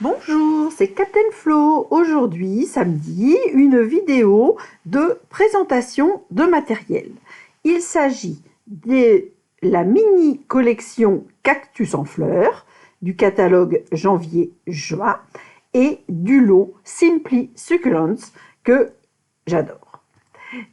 Bonjour, c'est Captain Flo. Aujourd'hui, samedi, une vidéo de présentation de matériel. Il s'agit de la mini collection Cactus en fleurs du catalogue janvier-juin et du lot Simply Succulents que j'adore.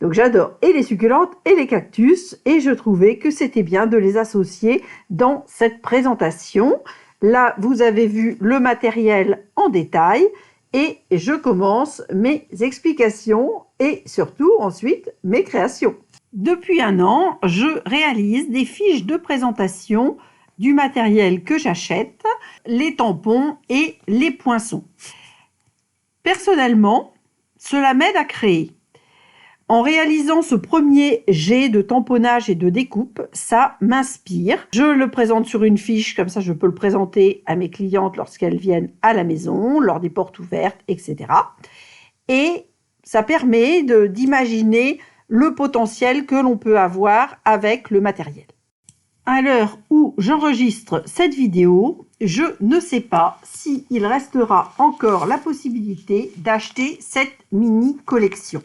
Donc j'adore et les succulentes et les cactus et je trouvais que c'était bien de les associer dans cette présentation. Là, vous avez vu le matériel en détail et je commence mes explications et surtout ensuite mes créations. Depuis un an, je réalise des fiches de présentation du matériel que j'achète, les tampons et les poinçons. Personnellement, cela m'aide à créer. En réalisant ce premier jet de tamponnage et de découpe, ça m'inspire. Je le présente sur une fiche, comme ça je peux le présenter à mes clientes lorsqu'elles viennent à la maison, lors des portes ouvertes, etc. Et ça permet d'imaginer le potentiel que l'on peut avoir avec le matériel. À l'heure où j'enregistre cette vidéo, je ne sais pas s'il restera encore la possibilité d'acheter cette mini collection.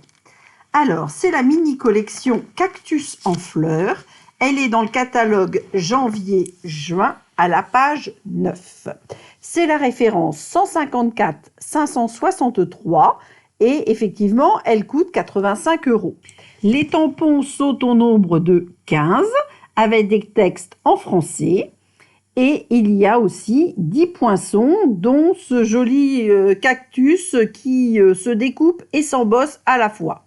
Alors, c'est la mini collection Cactus en fleurs. Elle est dans le catalogue janvier-juin à la page 9. C'est la référence 154 563 et effectivement, elle coûte 85 €. Les tampons sont au nombre de 15 avec des textes en français. Et il y a aussi 10 poinçons, dont ce joli cactus qui se découpe et s'embosse à la fois.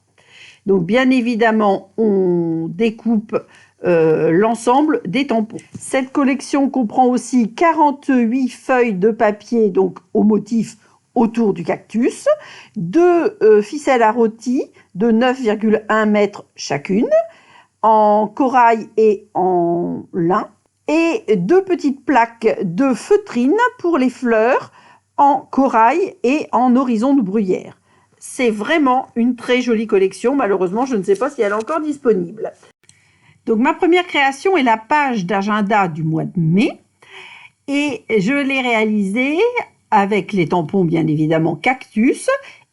Donc, bien évidemment, on découpe l'ensemble des tampons. Cette collection comprend aussi 48 feuilles de papier, donc au motif autour du cactus, 2 ficelles à rôti de 9,1 mètres chacune, en corail et en lin, et 2 petites plaques de feutrine pour les fleurs en corail et en horizon de bruyère. C'est vraiment une très jolie collection. Malheureusement, je ne sais pas si elle est encore disponible. Donc, ma première création est la page d'agenda du mois de mai. Et je l'ai réalisée avec les tampons, bien évidemment, cactus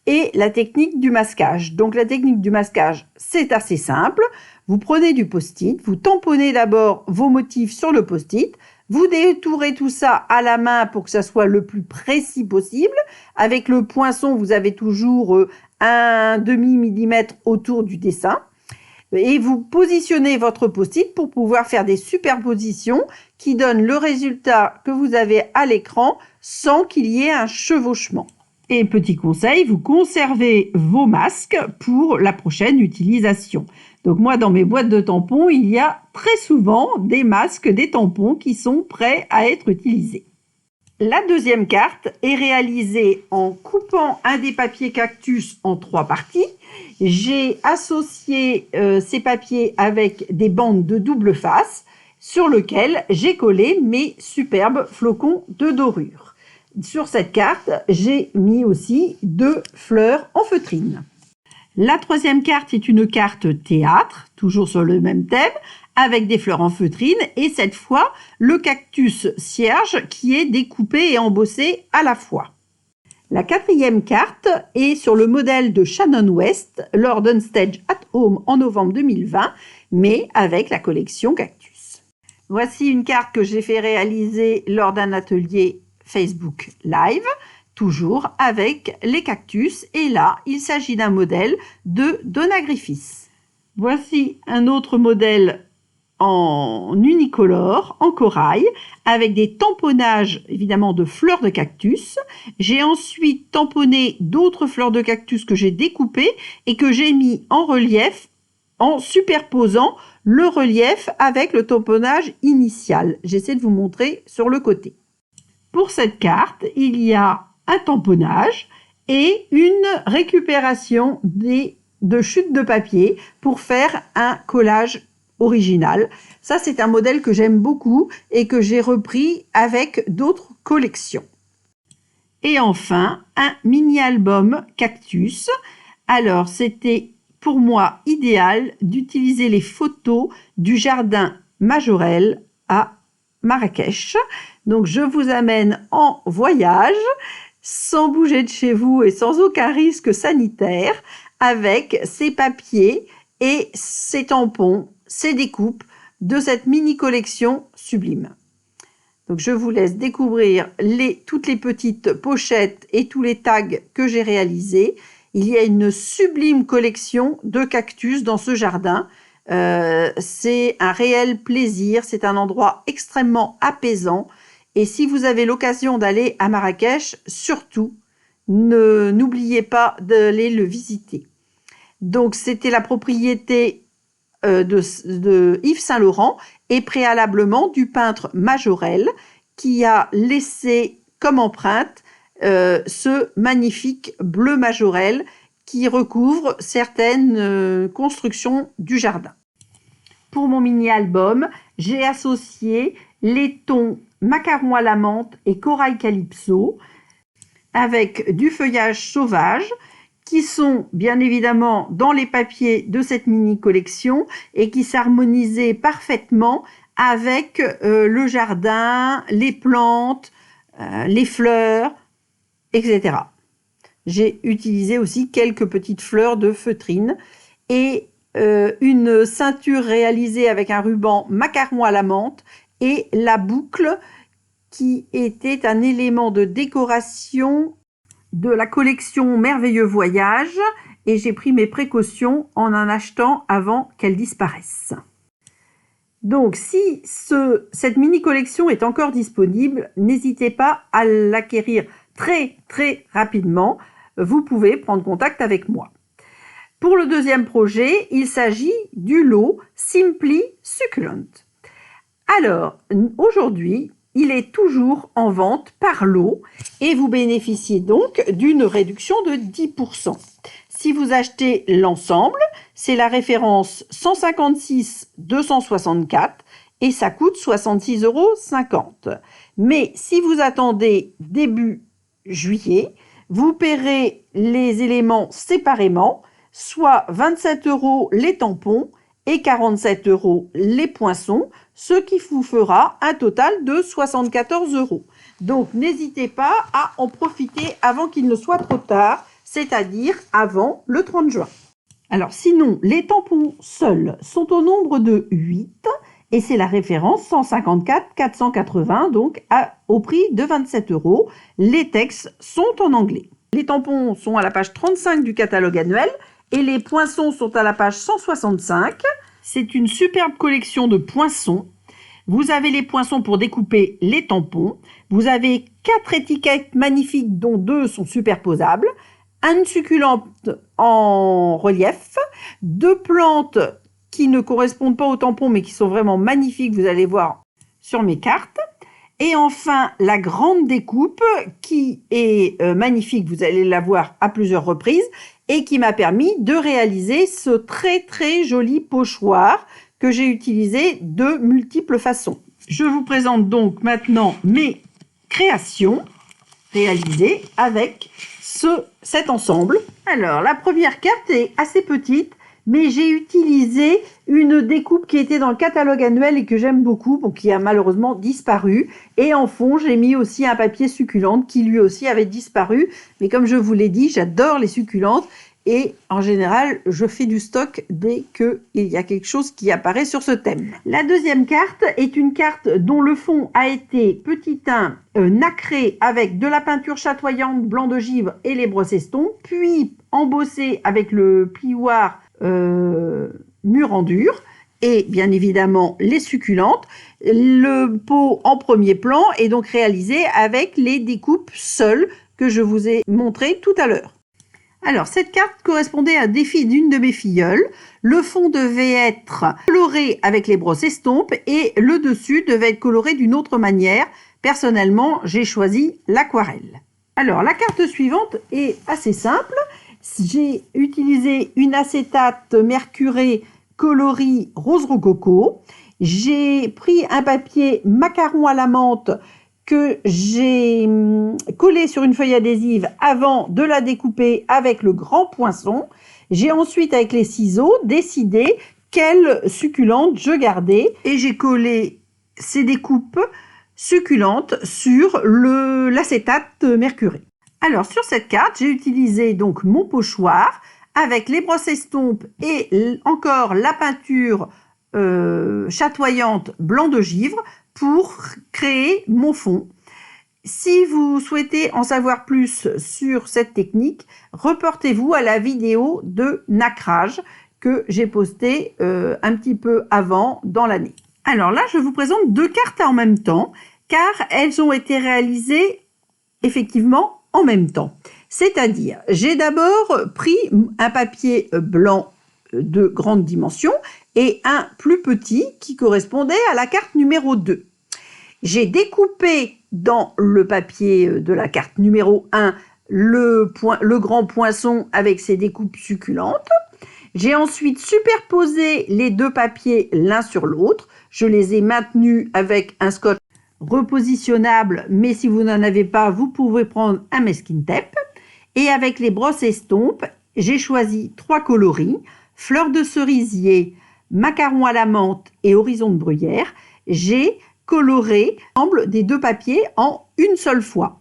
et la technique du masquage. Donc, la technique du masquage, c'est assez simple. Vous prenez du post-it, vous tamponnez d'abord vos motifs sur le post-it. Vous détourez tout ça à la main pour que ça soit le plus précis possible. Avec le poinçon, vous avez toujours un demi-millimètre autour du dessin. Et vous positionnez votre post-it pour pouvoir faire des superpositions qui donnent le résultat que vous avez à l'écran sans qu'il y ait un chevauchement. Et petit conseil, vous conservez vos masques pour la prochaine utilisation. Donc moi, dans mes boîtes de tampons, il y a très souvent des masques, des tampons qui sont prêts à être utilisés. La deuxième carte est réalisée en coupant un des papiers cactus en 3 parties. J'ai associé ces papiers avec des bandes de double face sur lesquelles j'ai collé mes superbes flocons de dorure. Sur cette carte, j'ai mis aussi 2 fleurs en feutrine. La troisième carte est une carte théâtre, toujours sur le même thème, avec des fleurs en feutrine et cette fois, le cactus cierge qui est découpé et embossé à la fois. La quatrième carte est sur le modèle de Shannon West lors d'un stage at home en novembre 2020, mais avec la collection cactus. Voici une carte que j'ai fait réaliser lors d'un atelier Facebook Live, toujours avec les cactus. Et là, il s'agit d'un modèle de Donna Griffiths. Voici un autre modèle en unicolore, en corail, avec des tamponnages évidemment de fleurs de cactus. J'ai ensuite tamponné d'autres fleurs de cactus que j'ai découpées et que j'ai mis en relief en superposant le relief avec le tamponnage initial. J'essaie de vous montrer sur le côté. Pour cette carte, il y a un tamponnage et une récupération de chutes de papier pour faire un collage original. Ça, c'est un modèle que j'aime beaucoup et que j'ai repris avec d'autres collections. Et enfin, un mini-album cactus. Alors, c'était pour moi idéal d'utiliser les photos du jardin Majorelle à Marrakech. Donc, je vous amène en voyage. sans bouger de chez vous et sans aucun risque sanitaire avec ces papiers et ces tampons, ces découpes de cette mini collection sublime. Donc je vous laisse découvrir toutes les petites pochettes et tous les tags que j'ai réalisés. Il y a une sublime collection de cactus dans ce jardin. C'est un réel plaisir, c'est un endroit extrêmement apaisant. Et si vous avez l'occasion d'aller à Marrakech, surtout, n'oubliez pas d'aller le visiter. Donc c'était la propriété de Yves Saint-Laurent et préalablement du peintre Majorelle qui a laissé comme empreinte ce magnifique bleu Majorelle qui recouvre certaines constructions du jardin. Pour mon mini-album, j'ai associé les tons macaron à la menthe et corail calypso avec du feuillage sauvage qui sont bien évidemment dans les papiers de cette mini collection et qui s'harmonisaient parfaitement avec le jardin, les plantes, les fleurs, etc. J'ai utilisé aussi quelques petites fleurs de feutrine et une ceinture réalisée avec un ruban macaron à la menthe et la boucle qui était un élément de décoration de la collection Merveilleux Voyage et j'ai pris mes précautions en achetant avant qu'elle disparaisse. Donc si cette mini collection est encore disponible, n'hésitez pas à l'acquérir très rapidement. Vous pouvez prendre contact avec moi. Pour le deuxième projet, il s'agit du lot Simply Succulent. Alors, aujourd'hui, il est toujours en vente par lot et vous bénéficiez donc d'une réduction de 10%. Si vous achetez l'ensemble, c'est la référence 156 264 et ça coûte 66,50 €. Mais si vous attendez début juillet, vous paierez les éléments séparément, soit 27 € les tampons et 47 € les poinçons, ce qui vous fera un total de 74 €. Donc n'hésitez pas à en profiter avant qu'il ne soit trop tard, c'est-à-dire avant le 30 juin. Alors sinon, les tampons seuls sont au nombre de 8 et c'est la référence 154 480, donc au prix de 27 €. Les textes sont en anglais. Les tampons sont à la page 35 du catalogue annuel et les poinçons sont à la page 165. C'est une superbe collection de poinçons. Vous avez les poinçons pour découper les tampons. Vous avez 4 étiquettes magnifiques dont 2 sont superposables. Une succulente en relief. 2 plantes qui ne correspondent pas aux tampons mais qui sont vraiment magnifiques. Vous allez voir sur mes cartes. Et enfin, la grande découpe qui est magnifique. Vous allez la voir à plusieurs reprises et qui m'a permis de réaliser ce très joli pochoir que j'ai utilisé de multiples façons. Je vous présente donc maintenant mes créations réalisées avec cet ensemble. Alors, la première carte est assez petite, mais j'ai utilisé une découpe qui était dans le catalogue annuel et que j'aime beaucoup, bon, qui a malheureusement disparu. Et en fond, j'ai mis aussi un papier succulente qui lui aussi avait disparu. Mais comme je vous l'ai dit, j'adore les succulentes. Et en général, je fais du stock dès qu'il y a quelque chose qui apparaît sur ce thème. La deuxième carte est une carte dont le fond a été petit 1 nacré avec de la peinture chatoyante, blanc de givre et les brosse-estompes, puis embossé avec le plioir mur en dur et bien évidemment les succulentes. Le pot en premier plan est donc réalisé avec les découpes seules que je vous ai montrées tout à l'heure. Alors, cette carte correspondait à un défi d'une de mes filleules. Le fond devait être coloré avec les brosses estompes et le dessus devait être coloré d'une autre manière. Personnellement, j'ai choisi l'aquarelle. Alors, la carte suivante est assez simple. J'ai utilisé une acétate mercurée coloris rose rococo. J'ai pris un papier macaron à la menthe que j'ai collé sur une feuille adhésive avant de la découper avec le grand poinçon. J'ai ensuite, avec les ciseaux, décidé quelle succulente je gardais et j'ai collé ces découpes succulentes sur l'acétate mercurée. Alors sur cette carte, j'ai utilisé donc mon pochoir avec les brosses estompes et encore la peinture chatoyante blanc de givre pour créer mon fond. Si vous souhaitez en savoir plus sur cette technique, reportez-vous à la vidéo de nacrage que j'ai postée un petit peu avant dans l'année. Alors là, je vous présente deux cartes en même temps, car elles ont été réalisées effectivement en même temps. C'est-à-dire, j'ai d'abord pris un papier blanc de grande dimension et un plus petit qui correspondait à la carte numéro 2. J'ai découpé dans le papier de la carte numéro 1 le grand poinçon avec ses découpes succulentes. J'ai ensuite superposé les deux papiers l'un sur l'autre. Je les ai maintenus avec un scotch repositionnable, mais si vous n'en avez pas, vous pouvez prendre un masking tape. Et avec les brosses estompes, j'ai choisi 3 coloris, fleurs de cerisier, macaron à la menthe et horizon de bruyère. J'ai coloré l'ensemble des deux papiers en une seule fois.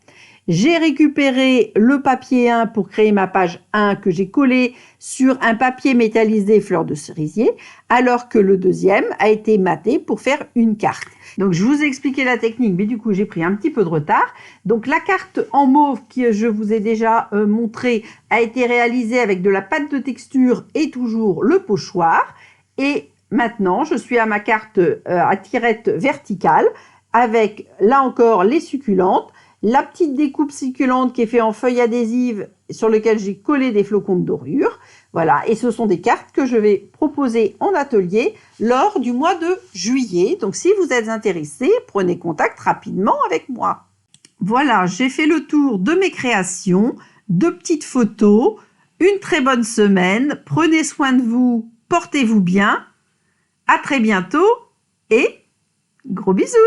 J'ai récupéré le papier 1 pour créer ma page 1 que j'ai collé sur un papier métallisé fleur de cerisier, alors que le deuxième a été maté pour faire une carte. Donc je vous ai expliqué la technique, mais du coup j'ai pris un petit peu de retard. Donc la carte en mauve que je vous ai déjà montrée a été réalisée avec de la pâte de texture et toujours le pochoir. Et maintenant je suis à ma carte à tirette verticale avec là encore les succulentes. La petite découpe succulente qui est faite en feuille adhésive sur lequel j'ai collé des flocons de dorure. Voilà, et ce sont des cartes que je vais proposer en atelier lors du mois de juillet. Donc si vous êtes intéressé, prenez contact rapidement avec moi. Voilà, j'ai fait le tour de mes créations, de petites photos. Une très bonne semaine, prenez soin de vous, portez-vous bien. À très bientôt et gros bisous!